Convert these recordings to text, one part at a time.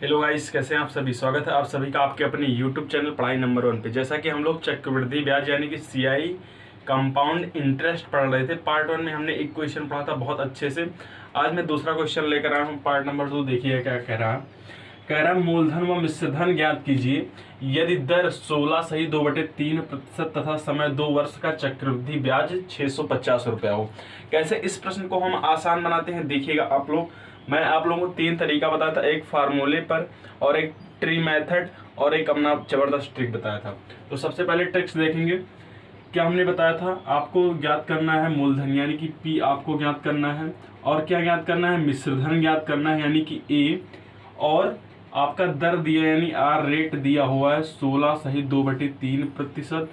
Hello guys, कैसे हैं आप सभी। स्वागत है आप सभी का आपके अपने यूट्यूब चैनल पढ़ाई नंबर 1 पे। जैसा कि हम लोग चक्रवृद्धि ब्याज यानी कि सीआई कंपाउंड इंटरेस्ट पढ़ रहे थे। पार्ट 1 में हमने एक क्वेश्चन पढ़ा था बहुत अच्छे से। आज मैं दूसरा क्वेश्चन लेकर आया हूँ, पार्ट नंबर 2। देखिए क्या कह रहा है। कह रहा मूलधन व मिश्रधन ज्ञात कीजिए यदि दर 16 सही 2/3% तथा समय 2 वर्ष का चक्रवृद्धि ब्याज 650 रुपया हो। कैसे इस प्रश्न को हम आसान बनाते हैं देखिएगा आप लोग। मैं आप लोगों को 3 तरीका बताया था, एक फार्मूले पर और एक ट्री मेथड और एक अपना जबरदस्त ट्रिक बताया था। तो सबसे पहले ट्रिक्स देखेंगे। क्या हमने बताया था, आपको ज्ञात करना है मूलधन यानी कि पी आपको ज्ञात करना है, और क्या ज्ञात करना है, मिश्रधन ज्ञात करना है यानी कि ए, और आपका दर दिया यानी आर रेट दिया हुआ है 16 सही 2/3%।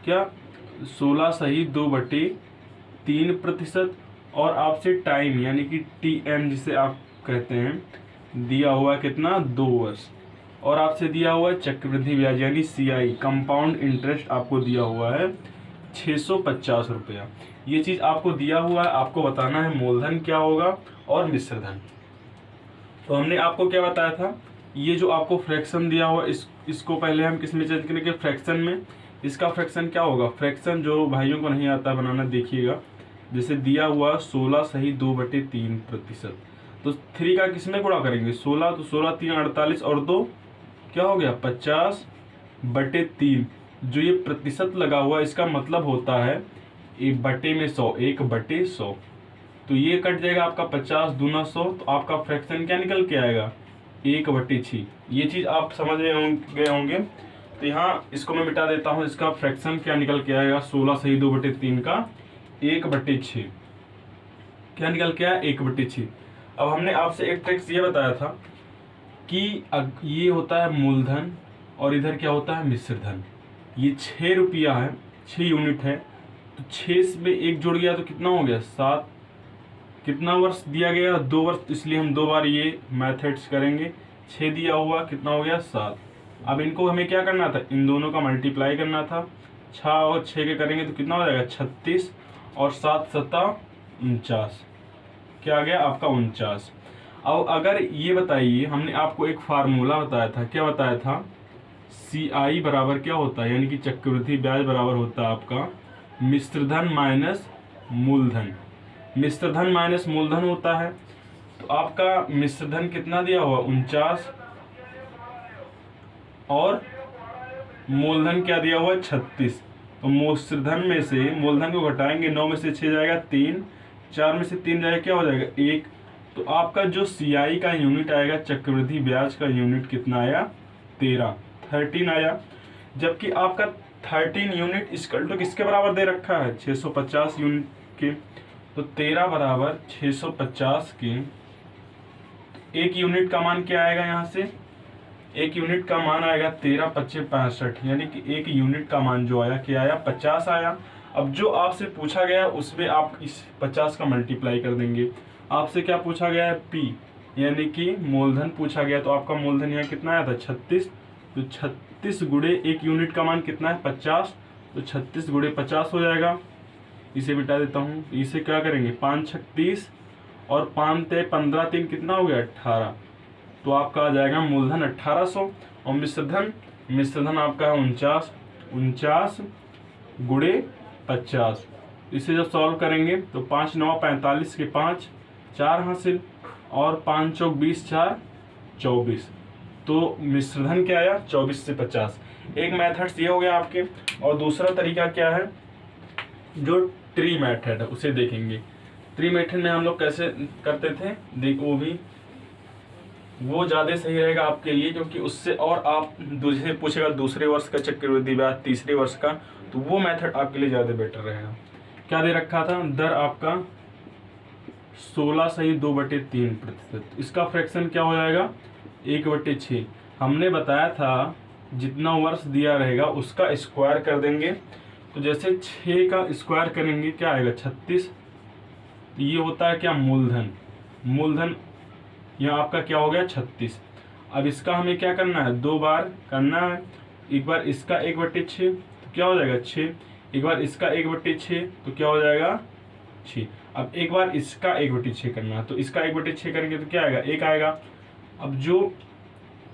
क्या 16 सही 2/3%, और आपसे टाइम यानी कि टीएम जिसे आप कहते हैं दिया हुआ है कितना, 2 वर्ष, और आपसे दिया हुआ है चक्रवृद्धि ब्याज यानी सीआई कंपाउंड इंटरेस्ट आपको दिया हुआ है 650 रुपया। ये चीज आपको दिया हुआ है, आपको बताना है मूलधन क्या होगा और मिश्रधन। तो हमने आपको क्या बताया था, ये जो आपको फ्रैक्शन दिया हुआ इसको पहले हम किस में चेंज करेंगे, फ्रैक्शन में। इसका फ्रैक्शन क्या होगा, फ्रैक्शन जो भाइयों को नहीं आता बनाना देखिएगा, जैसे दिया हुआ 16 सही 2/3%। तो 3 का किस में गुणा करेंगे, 16, तो 16 3 48 और 2 क्या हो गया 50/3। जो ये प्रतिशत लगा हुआ इसका मतलब होता है 1/100, 1/100। तो ये कट जाएगा आपका 50 दूना 100, तो आपका फ्रैक्शन क्या निकल के आएगा 1/6। ये चीज आप समझ गए होंगे। तो यहाँ इसको मैं मिटा देता हूँ, इसका फ्रैक्शन क्या निकल के आएगा 16 सही 2/3 का 1/6 क्या निकल के आया 1/6। अब हमने आपसे एक ट्रिक्स ये बताया था कि ये होता है मूलधन और इधर क्या होता है मिश्रधन। ये 6 रुपया है, 6 यूनिट है, तो 6 में 1 जुड़ गया तो कितना हो गया 7। कितना वर्ष दिया गया 2 वर्ष, इसलिए हम 2 बार ये मैथड्स करेंगे। 6 दिया हुआ कितना हो गया 7। अब इनको हमें क्या करना था, इन दोनों का मल्टीप्लाई करना था। 6 और 6 के करेंगे तो कितना हो जाएगा 36, और 7 सत्ता 49, क्या आ गया आपका 49। अब अगर ये बताइए, हमने आपको एक फार्मूला बताया था, क्या बताया था, सीआई बराबर क्या होता है, यानी कि चक्रवृद्धि ब्याज बराबर होता है आपका मिश्रधन माइनस मूलधन। मिश्रधन माइनस मूलधन होता है, तो आपका मिश्रधन कितना दिया हुआ 49, और मूलधन क्या दिया हुआ है 36। तो मिश्रधन में से मूलधन को घटाएंगे, 9 में से 6 जाएगा 3, 4 में से 3 जाएगा क्या हो जाएगा 1। तो आपका जो सीआई का यूनिट आएगा, चक्रवृद्धि ब्याज का यूनिट कितना आया 13 आया। जबकि आपका 13 यूनिट इक्वल टू किसके बराबर दे रखा है 650 यूनिट के। तो 13 बराबर 650 के, एक यूनिट का मान क्या आएगा, यहाँ से एक यूनिट का मान आएगा 13 25 65, यानी कि एक यूनिट का मान जो आया क्या आया 50 आया। अब जो आपसे पूछा गया उसमें आप इस 50 का मल्टीप्लाई कर देंगे। आपसे क्या पूछा गया है पी यानी कि मूलधन पूछा गया, तो आपका मूलधन यहाँ कितना आया था 36। तो 36 गुणे एक यूनिट का मान कितना है 50, तो 36 गुणे 50 हो जाएगा। इसे मिटा देता हूँ, इसे क्या करेंगे 5 6 30 और 5 ते 15 3 कितना हो गया 18। तो आपका आ जाएगा मूलधन 1800, और मिश्रधन आपका है 49 गुणे 50। इसे जब सॉल्व करेंगे तो 5 9 45 के 5 4 हासिल, और 5 चौक 20 4 24। तो मिश्रधन क्या आया 24 से 50। एक मेथड ये हो गया आपके, और दूसरा तरीका क्या है, जो ट्री मेथड है उसे देखेंगे। ट्री मेथड में हम लोग कैसे करते थे देख, वो ज़्यादा सही रहेगा आपके लिए, क्योंकि उससे और आप दूसरे पूछेगा दूसरे वर्ष का चक्रवृद्धि ब्याज, तीसरे वर्ष का, तो वो मेथड आपके लिए ज़्यादा बेटर रहेगा। क्या दे रखा था, दर आपका 16 सही 2/3%। इसका फ्रैक्शन क्या हो जाएगा 1/6। हमने बताया था जितना वर्ष दिया रहेगा उसका स्क्वायर कर देंगे। तो जैसे 6 का स्क्वायर करेंगे क्या आएगा 36। तो ये होता है क्या मूलधन यहाँ आपका क्या हो गया 36। अब इसका हमें क्या करना है 2 बार करना है। एक बार इसका 1/6 तो क्या हो जाएगा 6, एक बार इसका 1/6 तो क्या हो जाएगा 6। अब एक बार इसका 1/6 करना है, तो इसका 1/6 करेंगे तो क्या आएगा 1 आएगा। अब जो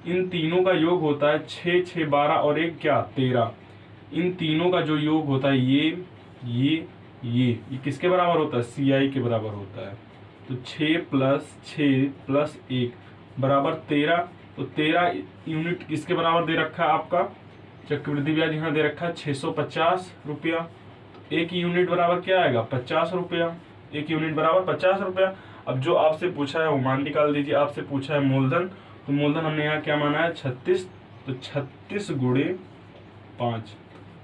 इन तीनों का योग होता है 6, 6, 12 और एक क्या 13। इन तीनों का जो योग होता है ये किसके बराबर होता है, CI के बराबर होता है। तो 6 + 6 + 1 बराबर 13। तो 13 यूनिट किसके बराबर दे रखा है आपका, चक्रवृद्धि ब्याज यहाँ दे रखा है 650 रुपया। एक यूनिट बराबर क्या आएगा, 50 रुपया। एक यूनिट बराबर 50 रुपया। अब जो आपसे पूछा है वो मान निकाल दीजिए। आपसे पूछा है मूलधन, तो मूलधन हमने यहाँ क्या माना है 36, तो 36 × 5,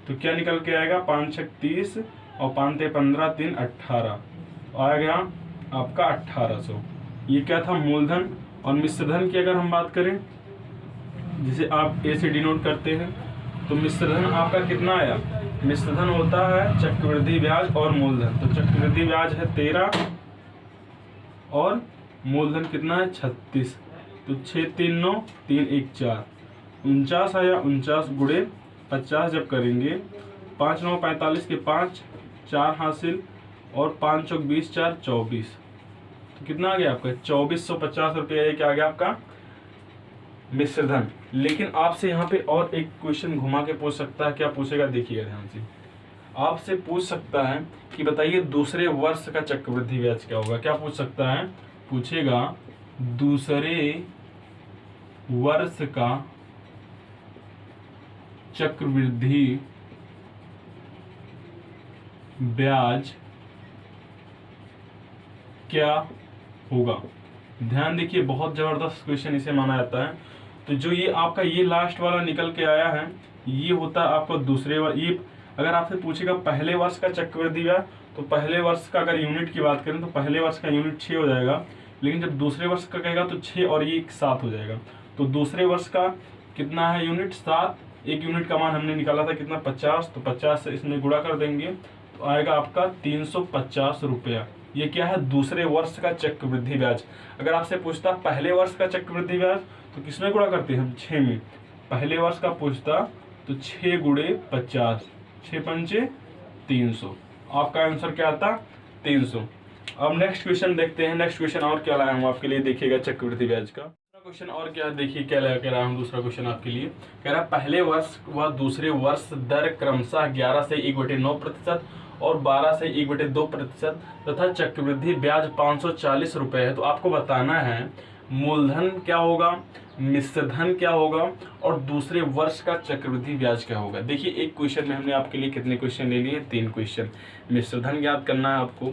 तो क्या निकल के आएगा 5 × 6 = 30 और 5 × 15 = 3 = 18, आ गया आपका 1800। ये क्या था मूलधन। और मिश्रधन की अगर हम बात करें, जिसे आप ए से डिनोट करते हैं, तो मिश्रधन आपका कितना आया, मिश्रधन होता है चक्रवृद्धि ब्याज और मूलधन। तो चक्रवृद्धि ब्याज है 13 और मूलधन कितना है 36, तो 6 × 3 = 9, 3 × 1 = 4, 49 आया। 49 × 50 जब करेंगे, 5 × 9 = 45 के 5, 4 हासिल और 5 × 4 = 20, 4 = 24, तो कितना आ गया आपका 2450 रुपया। ये क्या आ गया आपका मिश्रधन। लेकिन आपसे यहाँ पे और एक क्वेश्चन घुमा के पूछ सकता है, क्या पूछेगा देखिएगा ध्यान से। आपसे पूछ सकता है कि बताइए दूसरे वर्ष का चक्रवृद्धि ब्याज क्या होगा। क्या पूछ सकता है, पूछेगा दूसरे वर्ष का चक्रवृद्धि ब्याज क्या होगा। ध्यान देखिए, बहुत जबरदस्त क्वेश्चन इसे माना जाता है। तो जो ये आपका ये लास्ट वाला निकल के आया है, ये होता है आपका दूसरे वर्ष। ये अगर आपसे पूछेगा पहले वर्ष का चक्रवृद्धि ब्याज, तो पहले वर्ष का अगर यूनिट की बात करें तो पहले वर्ष का यूनिट 6 हो जाएगा। लेकिन जब दूसरे वर्ष का कहेगा तो 6 और ये 7 हो जाएगा। तो दूसरे वर्ष का कितना है यूनिट 7। एक यूनिट का मान हमने निकाला था कितना 50, तो 50 से इसमें गुणा कर देंगे तो आएगा आपका 350 रुपया। ये क्या है दूसरे वर्ष का चक्रवृद्धि ब्याज। अगर आपसे पूछता पहले वर्ष का चक्रवृद्धि ब्याज तो किसमें गुणा करते हैं हम 6 में। पहले वर्ष का पूछता तो 6 × 50, 6 × 5 = 300। आपका आंसर क्या आता 300। अब नेक्स्ट क्वेश्चन देखते हैं। नेक्स्ट क्वेश्चन और क्या लाया हूँ आपके लिए, देखिएगा चक्रवृद्धि ब्याज का क्वेश्चन और क्या, देखिए क्या लेकर आया हूँ दूसरा क्वेश्चन आपके लिए। कह रहा है पहले वर्ष व दूसरे वर्ष दर क्रमशः 11 से 1/9% और 12 से 1/2% तथा चक्रवृद्धि ब्याज 540 रुपए है। तो आपको बताना है मूलधन क्या होगा, मिश्रधन क्या होगा और दूसरे वर्ष का चक्रवृद्धि ब्याज क्या होगा। देखिए एक क्वेश्चन में हमने आपके लिए कितने क्वेश्चन ले लिए, 3 क्वेश्चन। मिश्रधन ज्ञात करना है आपको,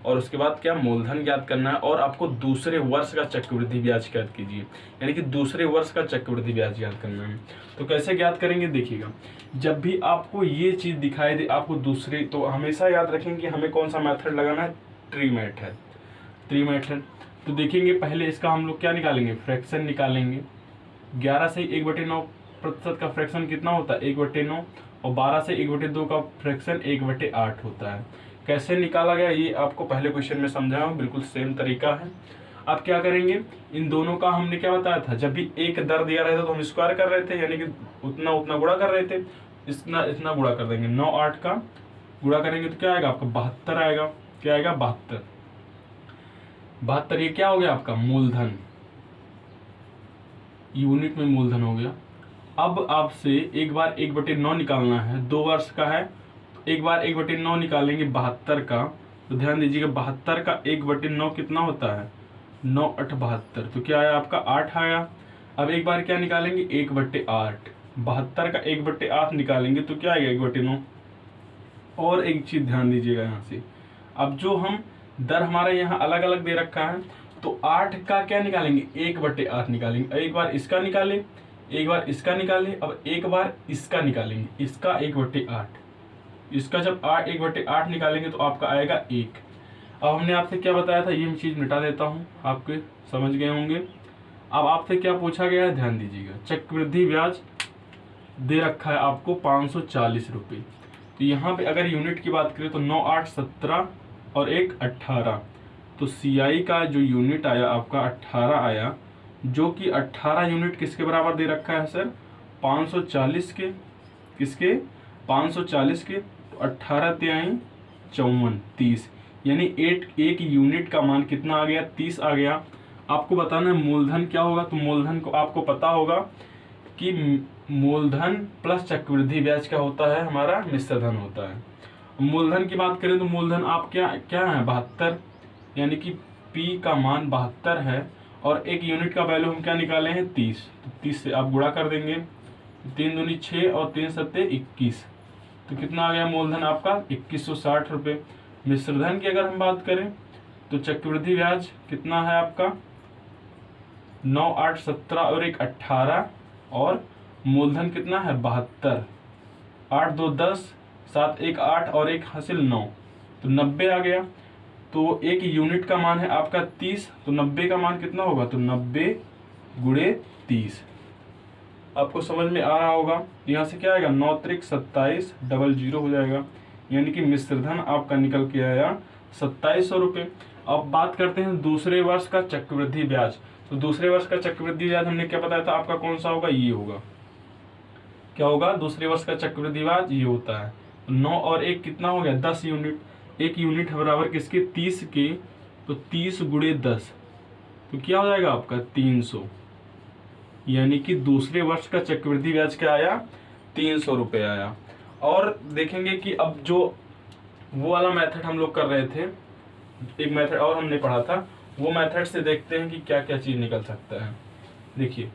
और उसके बाद क्या मूलधन ज्ञात करना है, और आपको दूसरे वर्ष का चक्रवृद्धि ब्याज ज्ञात कीजिए, यानी कि दूसरे वर्ष का चक्रवृद्धि ब्याज ज्ञात करना है। तो कैसे ज्ञात करेंगे देखिएगा, जब भी आपको ये चीज दिखाई दे आपको दूसरे, तो हमेशा याद रखेंगे हमें कौन सा मेथड लगाना है, ट्री मेथड। तो देखेंगे पहले इसका हम लोग क्या निकालेंगे, फ्रैक्शन निकालेंगे। 11 से 1/9% का फ्रैक्शन कितना होता है 1/9, और 12 से 1/2 का फ्रैक्शन 1/8 होता है। कैसे निकाला गया ये आपको पहले क्वेश्चन में समझाया हूं, बिल्कुल सेम तरीका है। अब क्या करेंगे, इन दोनों का हमने क्या बताया था, जब भी एक दर दिया रहता तो हम स्क्वायर कर रहे थे, यानी कि उतना गुणा कर रहे थे, इतना गुणा कर देंगे। 9 8 का गुणा करेंगे तो क्या आएगा आपका 72 आएगा। क्या आएगा 72। ये क्या हो गया आपका मूलधन, यूनिट में मूलधन हो गया। अब आपसे एक बार 1/9 निकालना है, 2 वर्ष का है, एक बार 1/9 निकालेंगे 72 का। तो ध्यान दीजिएगा 72 का 1/9 कितना होता है 9 8 72, तो क्या आया आपका 8 आया। अब एक बार क्या निकालेंगे 1/8, 72 का 1/8 निकालेंगे तो क्या आएगा 1/9। और एक चीज ध्यान दीजिएगा यहाँ से, अब जो हम दर हमारा यहाँ अलग अलग दे रखा है, तो 8 का क्या निकालेंगे 1/8 निकालेंगे। एक बार इसका निकालें, एक बार इसका निकालें, अब एक बार इसका निकालेंगे, इसका 1/8। इसका जब 1/8 निकालेंगे तो आपका आएगा 1। अब हमने आपसे क्या बताया था, ये चीज मिटा देता हूँ, आपके समझ गए होंगे। अब आपसे क्या पूछा गया है ध्यान दीजिएगा, चक्रवृद्धि ब्याज दे रखा है आपको 540 रुपये। तो यहाँ पे अगर यूनिट की बात करें तो 9 8 17 और 1 18, तो CI का जो यूनिट आया आपका 18 आया, जो कि 18 यूनिट किसके बराबर दे रखा है सर 540 के, किसके 540 के। तो 18 × 54 30, यानी एक यूनिट का मान कितना आ गया 30 आ गया। आपको बताना है मूलधन क्या होगा। तो मूलधन को आपको पता होगा कि मूलधन प्लस चक्रवृद्धि ब्याज क्या होता है, हमारा मिश्र धन होता है। मूलधन की बात करें तो मूलधन आप क्या क्या है 72, यानी कि P का मान 72 है और एक यूनिट का वैल्यू हम क्या निकाले हैं 30। तो 30 से आप गुणा कर देंगे, 3 दूनी 6 और 3 सत्ते 21। तो कितना आ गया मूलधन आपका 2160 रुपये। मिश्रधन की अगर हम बात करें तो चक्रवृद्धि ब्याज कितना है आपका 9, 8, 17 और 1, 18 और मूलधन कितना है 72। 8, 2, 10, 7, 1, 8 और 1 हासिल 9, तो 90 आ गया। तो एक यूनिट का मान है आपका 30, तो 90 का मान कितना होगा, तो 90 गुणे 30। आपको समझ में आ रहा होगा। यहाँ से क्या आएगा 9 त्रिक 27 00 हो जाएगा, यानी कि मिश्रधन आपका निकल के आया 2700 रुपये। अब बात करते हैं दूसरे वर्ष का चक्रवृद्धि ब्याज। तो दूसरे वर्ष का चक्रवृद्धि ब्याज हमने क्या बताया था आपका कौन सा होगा, ये होगा। क्या होगा दूसरे वर्ष का चक्रवृद्धि ब्याज, ये होता है। 9 और 1 कितना हो गया 10 यूनिट। एक यूनिट है बराबर किसके 30 के, तो 30 गुणे 10, तो क्या हो जाएगा आपका 300, यानी कि दूसरे वर्ष का चक्रवृद्धि ब्याज क्या आया 300 रुपये आया। और देखेंगे कि अब जो वो वाला मेथड हम लोग कर रहे थे, एक मेथड और हमने पढ़ा था, वो मेथड से देखते हैं कि क्या क्या चीज निकल सकता है। देखिए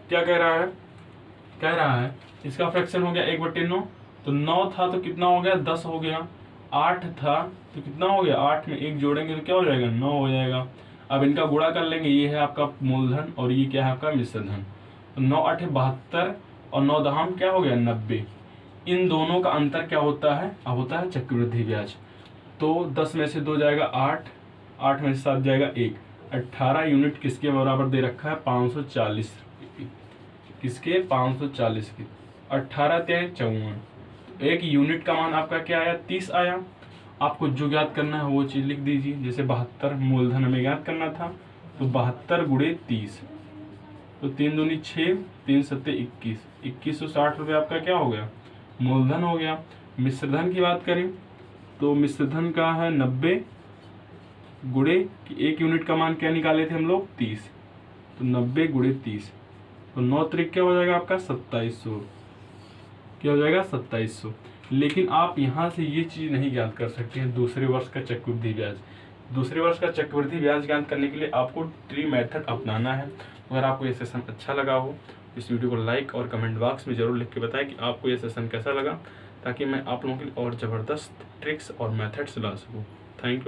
क्या कह रहा है इसका फ्रैक्शन हो गया 1/9, तो 9 था तो कितना हो गया 10 हो गया। 8 था तो कितना हो गया 8 में 1 जोड़ेंगे तो क्या हो जाएगा 9 हो जाएगा। अब इनका गुणा कर लेंगे, ये है आपका मूलधन और ये क्या है आपका मिश्रधन। तो 9 8 72 और 9 दहाम क्या हो गया 90। इन दोनों का अंतर क्या होता है, अब होता है चक्रवृद्धि ब्याज। तो 10 में से 2 जाएगा 8, 8 में से 7 जाएगा 1, 18 यूनिट किसके बराबर दे रखा है 540 रुपये, किसके 540 के। 18 3 54, एक यूनिट का मान आपका क्या आया 30 आया। आपको जो ज्ञात करना है वो चीज लिख दीजिए। जैसे 72 मूलधन हमें ज्ञात करना था, तो 72 गुणे 30, तो 3 दूनी 6, 3 सत्ते 21, 2160 रुपये आपका क्या हो गया मूलधन हो गया। मिश्रधन की बात करें तो मिश्रधन का है 90 गुणे, एक यूनिट का मान क्या निकाले थे हम लोग 30, तो 90 गुणे 30, तो 9 त्रिक क्या हो जाएगा आपका 2700, क्या हो जाएगा 2700। लेकिन आप यहाँ से ये चीज नहीं ज्ञात कर सकते हैं दूसरे वर्ष का चक्रवृद्धि ब्याज। दूसरे वर्ष का चक्रवृद्धि ब्याज ज्ञात करने के लिए आपको ट्री मेथड अपनाना है। अगर आपको ये सेशन अच्छा लगा हो इस वीडियो को लाइक और कमेंट बॉक्स में जरूर लिख के बताएं कि आपको ये सेशन कैसा लगा, ताकि मैं आप लोगों के लिए और ज़बरदस्त ट्रिक्स और मेथड्स ला सकूँ। Thank you.